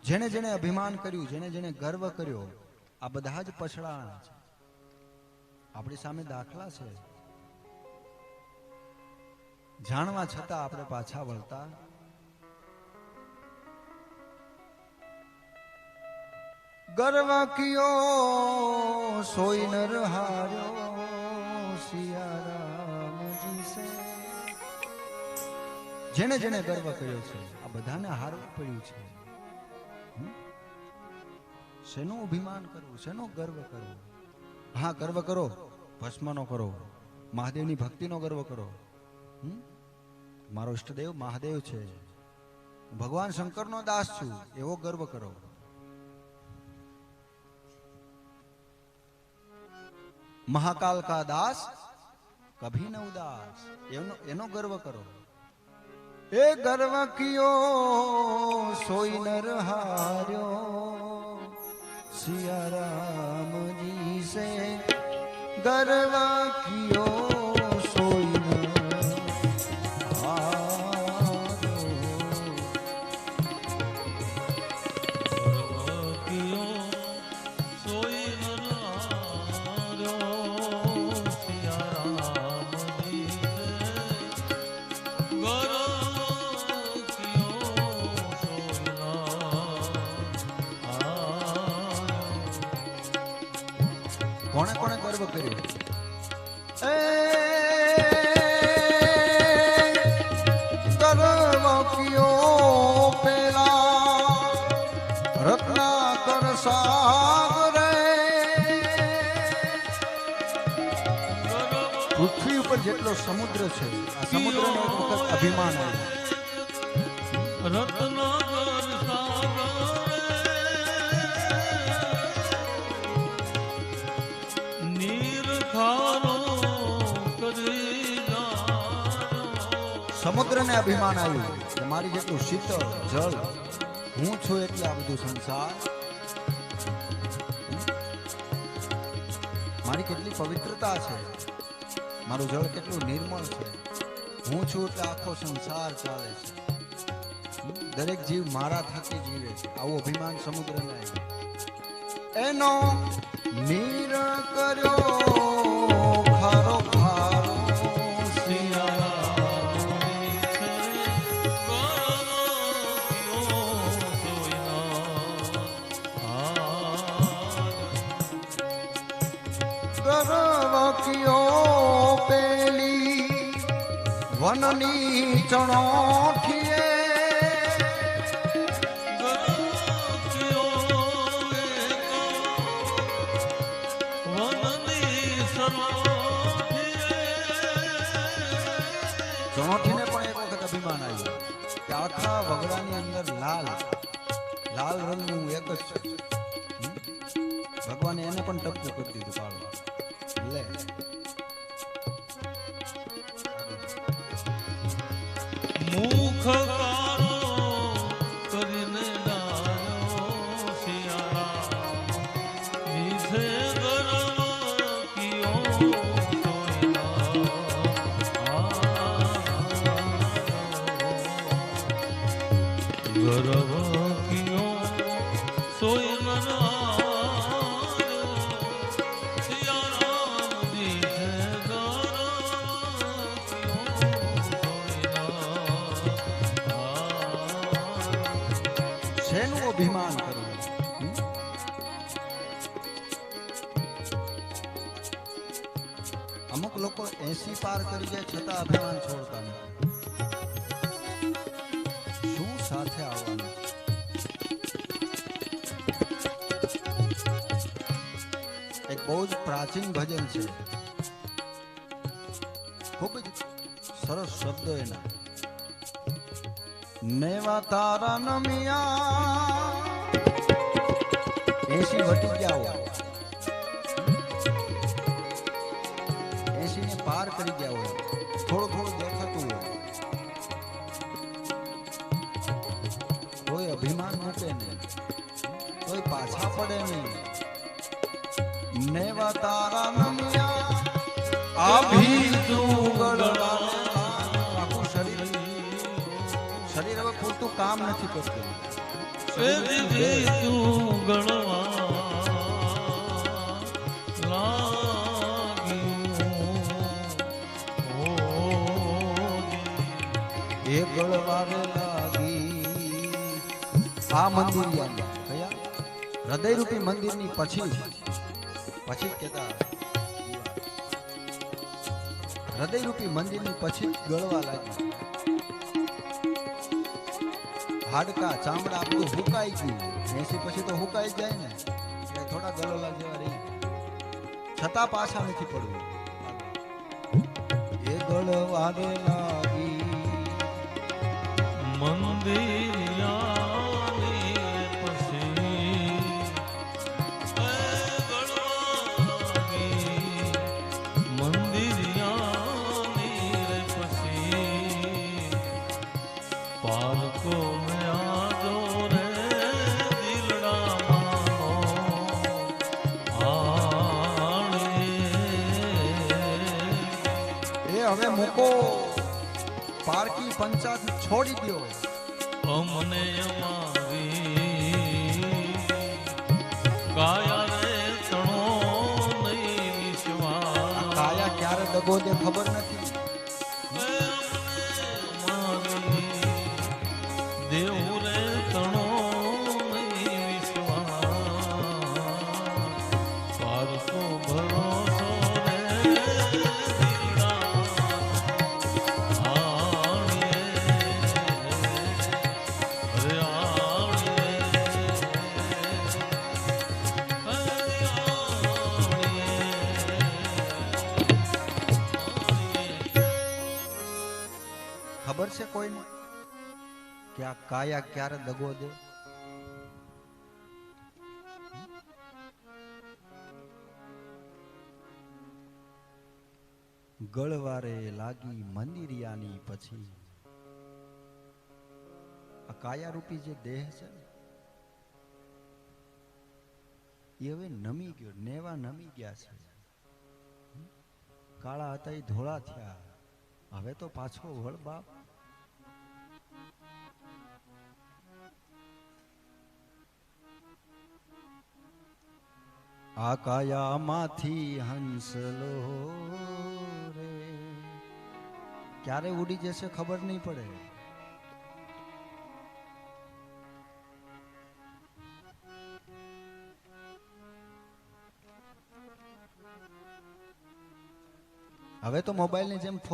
જેને જેને અભિમાન કર્યું, જેને જેને ગર્વ કર્યો, આ બધા જ પછડાણા છે. આપણી સામે દાખલા છે. જાણવા છતાં આપણે પાછા વળતા. ગર્વ કિયો સોઈ નર હાર્યો સિયારામજી સે. જેને જેને ગર્વ કર્યો છે આ બધાને હારવું પડ્યું છે. શેનો અભિમાન કરવું, શેનો ગર્વ કરવો? હા, ગર્વ કરો, ભસ્મનો કરો, મહાદેવની ભક્તિનો ગર્વ કરો. મારો ઈષ્ટદેવ મહાદેવ છે, ભગવાન શંકરનો દાસ છું, એવો ગર્વ કરો. મહાકાલ કા દાસ કભી ન ઉદાસ, એનો ગર્વ કરો. એ ગર્વ કિયો સોઈ નર હાર્યો સિયારામજી સે. ગર્વ કિયો સોઈ કોણે કોણે ગર્વ કર્યો? ગર્વ કિયો પેલા રત્નાકર સાગરે. પૃથ્વી ઉપર જેટલો સમુદ્ર છે, આ સમુદ્રને એક વખત અભિમાન આવ્યું. રત્નાકર સમુદ્રને અભિમાન આવ્યું કે મારી જેટલું શીતળ જળ હું છું એટલે આ બધું સંસાર. મારી કેટલી પવિત્રતા છે, મારું જળ કેટલું નિર્મળ છે, હું છું એટલે આખો સંસાર ચાલે છે, દરેક જીવ મારા થકી જીવે છે. આવું અભિમાન સમુદ્રને આવ્યું. એનો નીર કર્યો ખારો ખારો ગર્વ કિયો પેલી વનની ચણોઠીએ. ચણોઠીને પણ એક વખત અભિમાન આવ્યું કે આખા વગડાની અંદર લાલ લાલ રંગનું એક જ છે. ભગવાને એને પણ ટપકું કરી દીધું કાળું. લે મુખ કાળો કરીને ડાયો સિયારામ જીસે ગર્વ કિયો ગર્વ કિયો સોય શેનું અભિમાન કરવું? અમુક લોકો 80 પાર કરી જાય છતાં અભિમાન છોડતા નથી. શું સાથે આવવાનું? એક બહુ જ પ્રાચીન ભજન છે, ખૂબ જ સરસ શબ્દો એના. નેવા તારા નમિયા 80 વટી ગયા હોય, 80 ને પાર કરી ગયા હોય, થોડું થોડું દેખાતું હોય, કોઈ અભિમાન મૂકે નહીં, કોઈ પાછા પડે નહીં. નેવા તારા નમિયા આભી દુગડા. આખું શરીર હવે પૂરતું કામ નથી કરતું. એ દીદી તું ગણવા એ ગળવારે લાગી આ મંદિર કયા હૃદયરૂપી મંદિરની પછી જ કહેતા હૃદયરૂપી મંદિરની પછી ગળવા લાગી. હાડકા ચામડા બધું હુકાઈ ગયું. એસી પછી તો હુકાઈ જાય ને, એટલે થોડા ગલોલા જેવા રહી, છતાં પાછા નથી પડવું. એ ગળવારે લાગી મંદિરિયાની પછી મંદિરિયાની પછી પાલકો મેં આજો રે દિલડાનો એ હવે મૂકો, પારકી પંચાયત છોડી દો. અમને અમારી કાયા રે તણો નહીં વિશ્વાસ. કાયા ક્યારે દગો દે ખબર નથી. દેવ રે તણો નહીં વિશ્વાસ. પારકો ભરોસો રે ખબર છે કોઈને કે આ કાયા ક્યારે દગો દે? ગળવારે લાગી મંદિરિયાની પછી. આ કાયા રૂપી જે દેહ છે ને, એ હવે નમી ગયો, નેવા નમી ગયા છે. કાળા હતા એ ધોળા થયા. હવે તો પાછો વળ બાપ. આ કાયામાંથી હંસલો રે ક્યારે ઉડી જશે ખબર નહીં પડે. હવે તો મોબાઈલની જેમ